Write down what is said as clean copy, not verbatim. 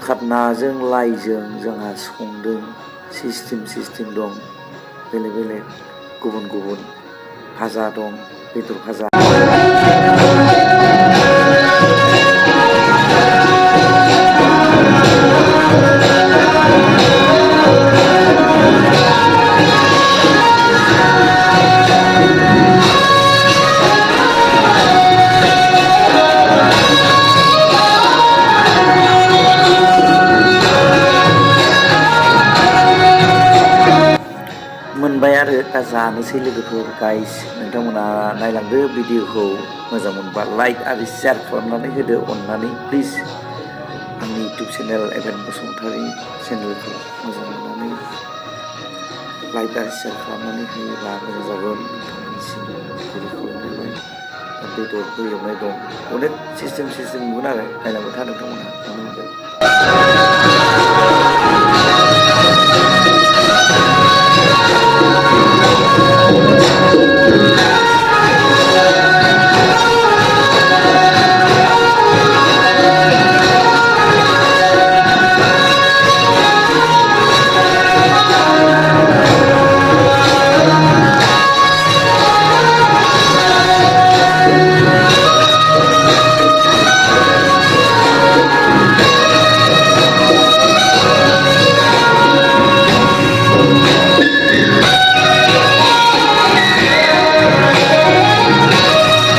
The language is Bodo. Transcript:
हरखाब नाजों लाइजों जोंहा संदों सिस्टेम दं बेलेग बेलेग गुबुन गुबुन भाजा दं बेदर भाजा मोनबाय आरो दा जानोसै लोगोफोर गाइस नोंथांमोना नायलांदो भिडिअखौ मोजां मोनबा लाइक आरो शेयार खालामनानै होदो अननानै प्लिज आंनि इउटुब चेनेल एभेन बसुमतारी चेनेलखौ मोजां मोननानै लाइक आरो शेयार खालामनानै होयोब्ला मोजां जागोन नोंथांमोननिसिम गुरै खालामनाय बेदरबो एवनाय दं अनेक सिस्टेम नुगोन आरो नायलांबाय था नोंथांमोना नुनो मोनगोन।